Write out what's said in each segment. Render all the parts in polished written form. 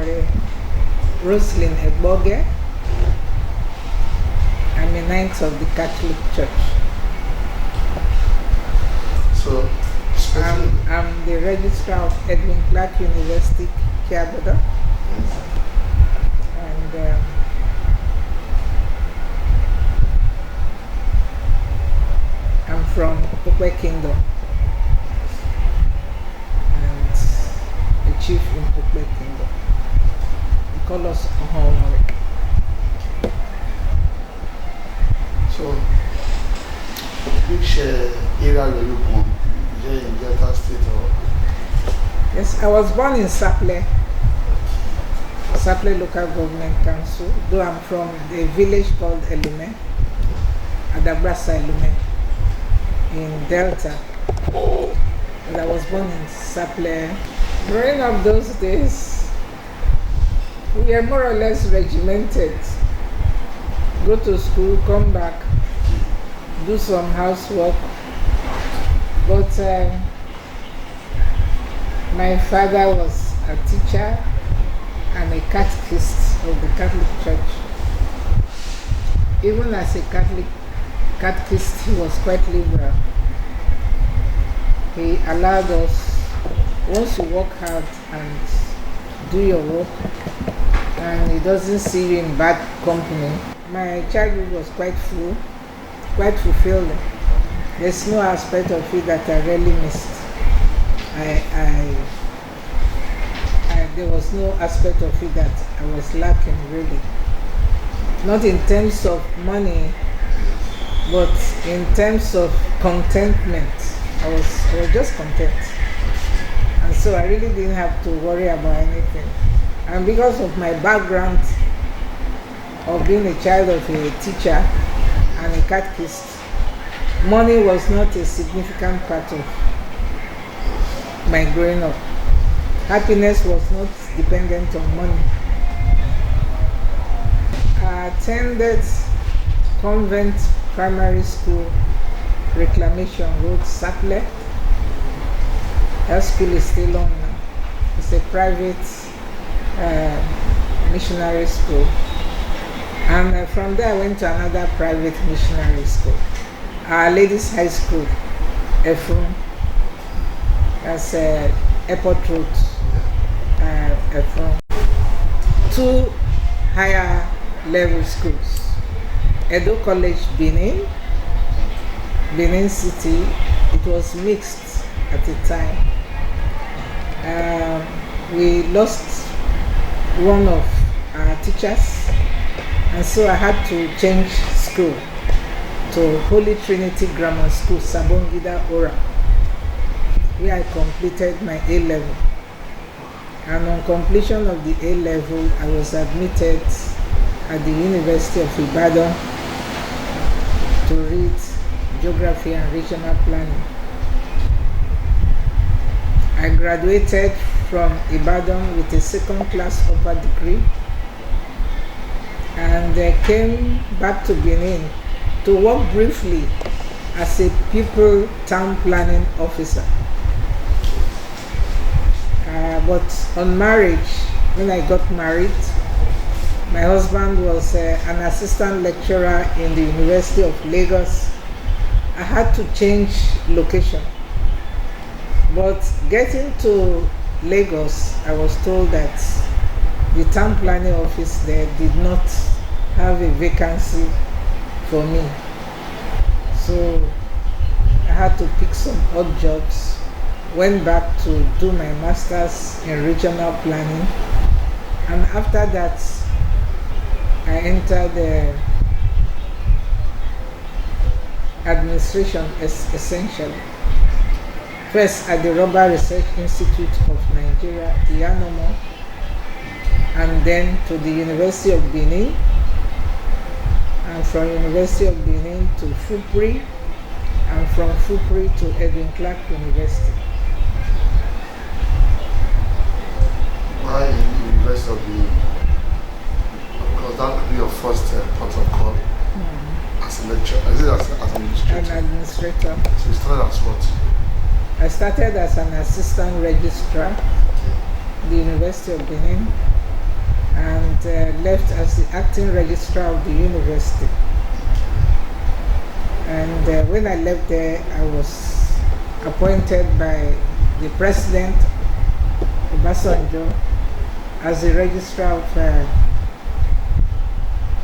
Ohowore, Roseline Egboge. I'm a Knight of the Catholic Church. So, I'm the registrar of Edwin Clark University, Kiabodo. And I'm from Egboge Kingdom. And a chief in Egboge Kingdom. They call us Ohowore. So, which area were you born? Is it in Delta State or? Yes, I was born in Saple Local Government Council, though I'm from a village called Elume, Adabrasa Elume, in Delta. But I was born in Saple. Growing up those days, we were more or less regimented. Go to school, come back, do some housework. But my father was a teacher and a catechist of the Catholic Church. Even as a Catholic catechist, he was quite liberal. He allowed us, once you work hard and do your work, and he doesn't see you in bad company. My childhood was quite fulfilling. There's no aspect of it that I really missed. There was no aspect of it that I was lacking, really. Not in terms of money, but in terms of contentment. I was just content. And so I really didn't have to worry about anything. And because of my background of being a child of a teacher and a catechist, money was not a significant part of my growing up. Happiness was not dependent on money. I attended Convent Primary School, Reclamation Road, Saple. That school is still on now. It's a private missionary school. And from there I went to another private missionary school. Our Ladies High School, Efron. That's Airport Road, Efron. 2 higher level schools. Edo College, Benin City. It was mixed at the time. We lost one of our teachers, and so I had to change school to Holy Trinity Grammar School, Sabongida, Ora, where I completed my A-level. And on completion of the A-level, I was admitted at the University of Ibadan to read Geography and Regional Planning. I graduated from Ibadan with a second-class upper degree and came back to Benin to work briefly as a people town planning officer. But on marriage, when I got married, my husband was an assistant lecturer in the University of Lagos. I had to change location. But getting to Lagos, I was told that the town planning office there did not have a vacancy for me. So I had to pick some odd jobs, went back to do my master's in regional planning, and after that I entered the administration essentially. First at the Rubber Research Institute of Nigeria, Iyanomo, and then to the University of Benin, and from University of Benin to FUPRI, and from FUPRI to Edwin Clark University. Why in the University of Benin? Because that could be your first port of call as a lecturer. Is it as an administrator? An administrator. So you started as what? I started as an assistant registrar at the University of Benin. and left as the acting registrar of the university. And when I left there, I was appointed by the president, Obasanjo, as the registrar of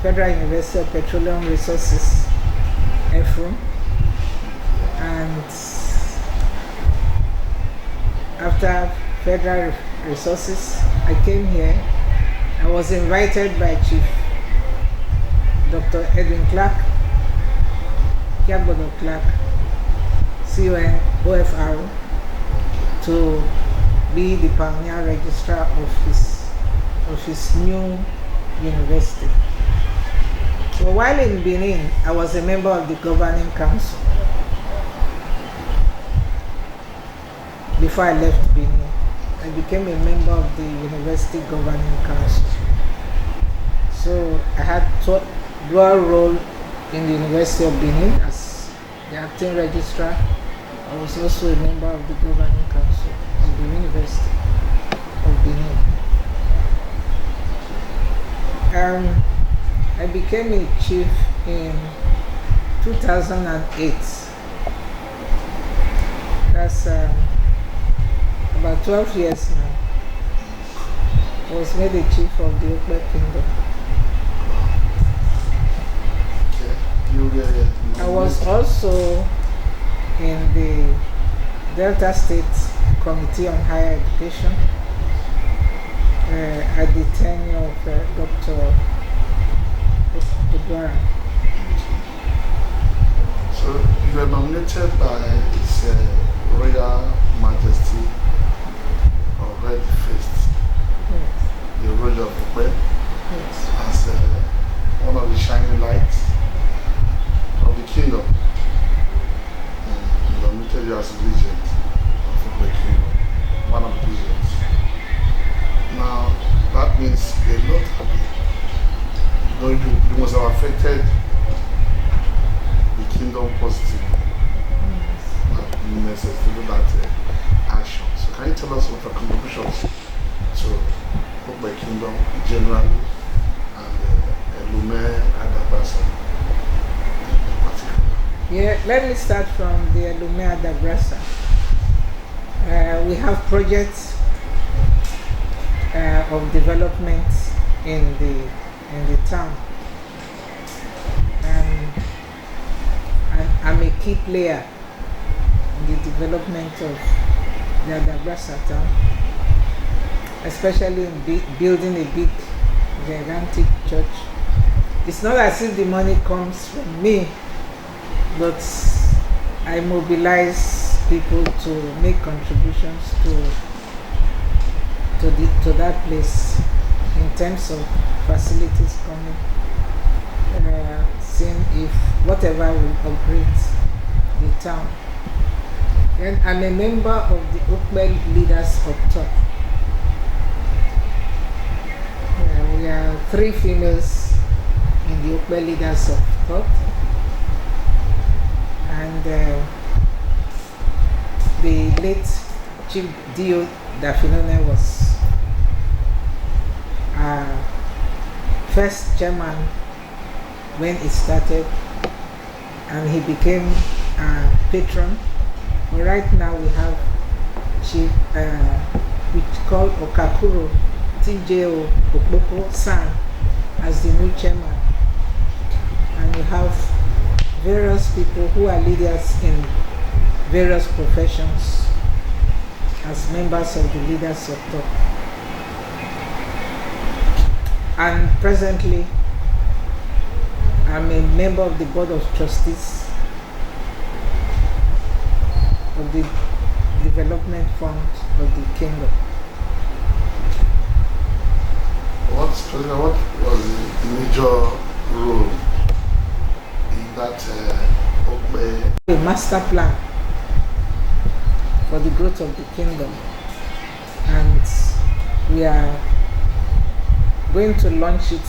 Federal University of Petroleum Resources, EFRU. And after Federal Resources, I came here. I was invited by Chief Dr. Edwin Clark, Egboge Clark, CON Ohowore, to be the pioneer registrar of his new university. So while in Benin, I was a member of the governing council. Before I left Benin, I became a member of the university governing council. So I had dual role in the University of Benin as the acting registrar. I was also a member of the governing council of the University of Benin. I became a chief in 2008. That's about 12 years now. I was made the chief of the Egboge Kingdom. I was also in the Delta State Committee on Higher Education at the tenure of Dr. Ohowore. So you were nominated by His Royal Majesty of Red Fist, the Royal of Egboge, as one of the shining lights of the kingdom. He nominated you as a regent of Egboge Kingdom, one of the regents. Now that means a lot have been. You must have affected the kingdom positively. That necessarily that action. So can you tell us what your contributions to Egboge Kingdom generally and Elume Adabrasa in particular? Yeah, let me start from the Elume Adabrasa. We have projects of development in the town, and I'm a key player in the development of the Adabrasa town, especially in building a big, gigantic church. It's not as if the money comes from me, but I mobilize people to make contributions to that place in terms of facilities coming, seeing if whatever will upgrade the town. And I'm a member of the Egboge Leaders of Thought. We are 3 females in the Egboge Leaders of Thought, and the late Chief Dio Dafinone was our first chairman when it started, and he became a patron. But right now we have Chief, which called Okakuro TJO Okpoko San as the new chairman, and we have various people who are leaders in various professions as members of the Leaders of Thought. And presently, I'm a member of the Board of Trustees of the Development Fund of the Kingdom. What was the major role in that A master plan for the growth of the kingdom, and we are going to launch it,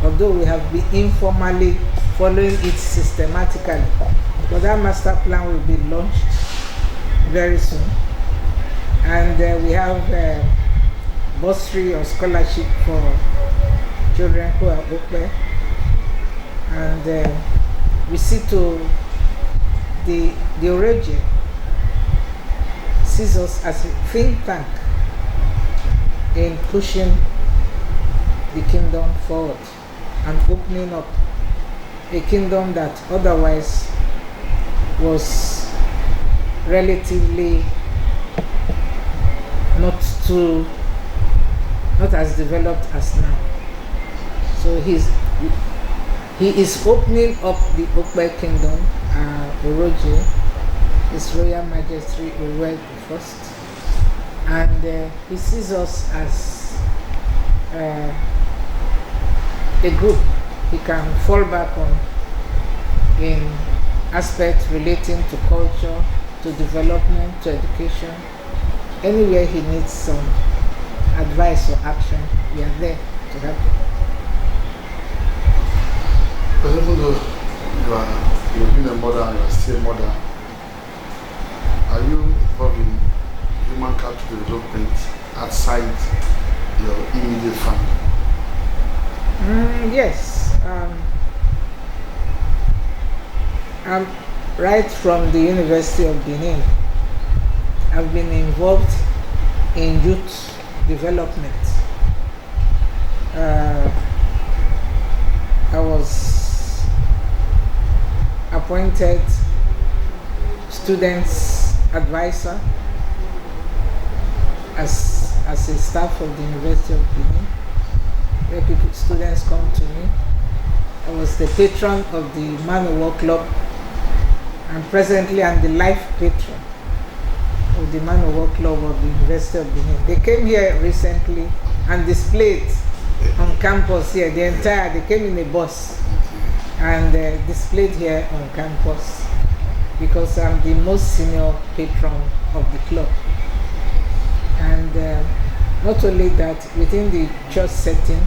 although we have been informally following it systematically. But that master plan will be launched very soon, and we have bursary or scholarship for children who are Okpe, and we see to the Oreje sees us as a think tank in pushing the kingdom forward and opening up a kingdom that otherwise was relatively not as developed as now. So he is opening up the Okpe kingdom, Oroje, His Royal Majesty Ohowore I, and he sees us as a group he can fall back on in aspects relating to culture, to development, to education. Anywhere he needs some advice or action, we are there to help him. But even though you've been a mother and you're still a mother, are you involved in human capital development outside your immediate family? Yes. I'm right from the University of Benin. I've been involved in youth development. I was appointed students advisor as a staff of the University of Benin, where students come to me. I was the patron of the Ohowore Club, and presently I'm the life patron of the Ohowore Club of the University of Benin. They came here recently and displayed on campus here. They came in a bus and displayed here on campus because I'm the most senior patron of the club. And not only that, within the church setting,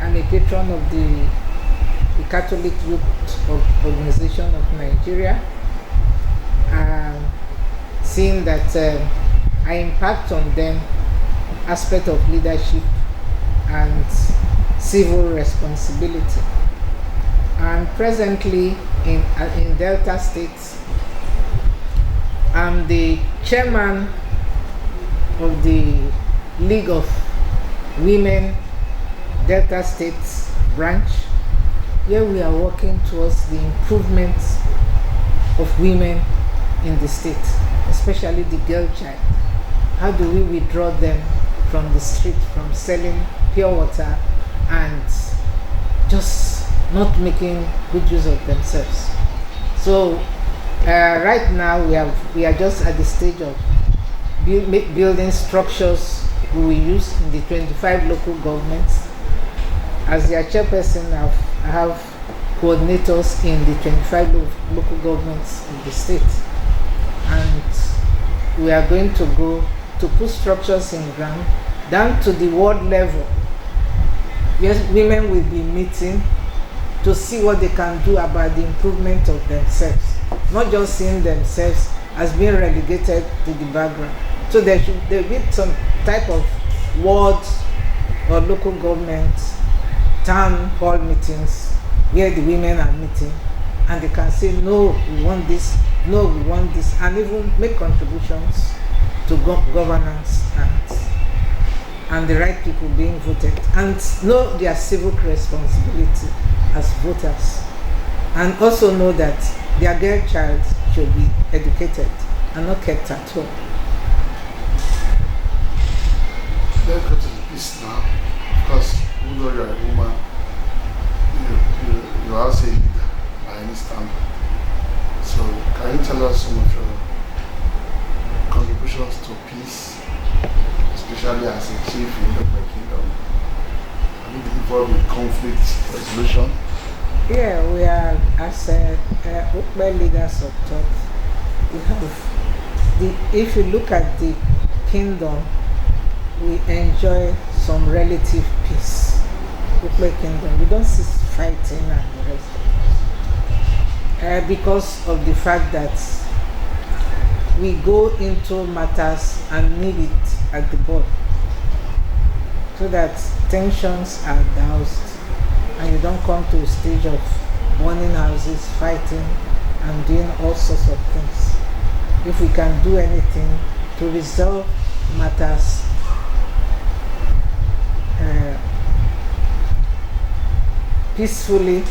I'm a patron of the Catholic Youth Organization of Nigeria, seeing that I impact on them aspect of leadership and civil responsibility. And presently in Delta States, I'm the chairman of the League of Women Delta States branch, where we are working towards the improvement of women in the state, especially the girl child. How do we withdraw them from the street, from selling pure water and just not making good use of themselves? So right now we are just at the stage of building structures we will use in the 25 local governments. As their chairperson, I have coordinators in the 25 local governments in the state, and we are going to go to put structures in ground down to the ward level. Yes, women will be meeting to see what they can do about the improvement of themselves, not just seeing themselves as being relegated to the background. So there be some type of ward or local government town hall meetings where the women are meeting, and they can say, no, we want this, no, we want this, and even make contributions to governance and the right people being voted, and know their civic responsibility as voters, and also know that their girl child should be educated and not kept at home. Let's go to the piece now, because even though you're a woman, you are also a leader by any standard. So can you tell us some of your contributions to peace, especially as a chief in the kingdom? Have you been involved with conflict resolution? Yeah, we are, as Okpe leaders of thought, we have if you look at the kingdom, we enjoy some relative peace. Okpe kingdom, we don't see fighting and the rest of it. Because of the fact that we go into matters and leave it at the board. so that tensions are doused and you don't come to a stage of burning houses, fighting, and doing all sorts of things. If we can do anything to resolve matters peacefully,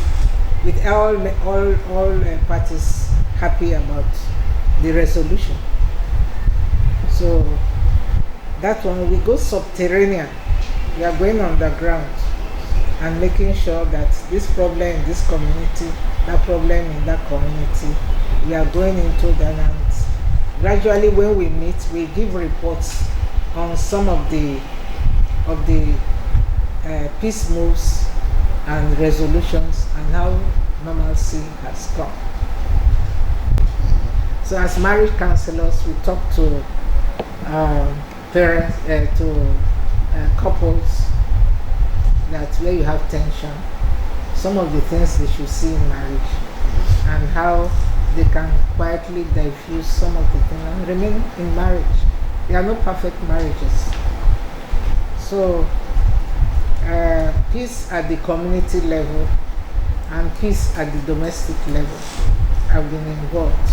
with all parties happy about the resolution. So that one, we go subterranean. We are going underground and making sure that this problem in this community, that problem in that community, we are going into that, and gradually when we meet, we give reports on some of the peace moves and resolutions and how normalcy has come. So as marriage counselors, we talk to parents, to couples, that where you have tension, some of the things they should see in marriage and how they can quietly diffuse some of the things and remain in marriage. There are no perfect marriages. So peace at the community level and peace at the domestic level have been involved.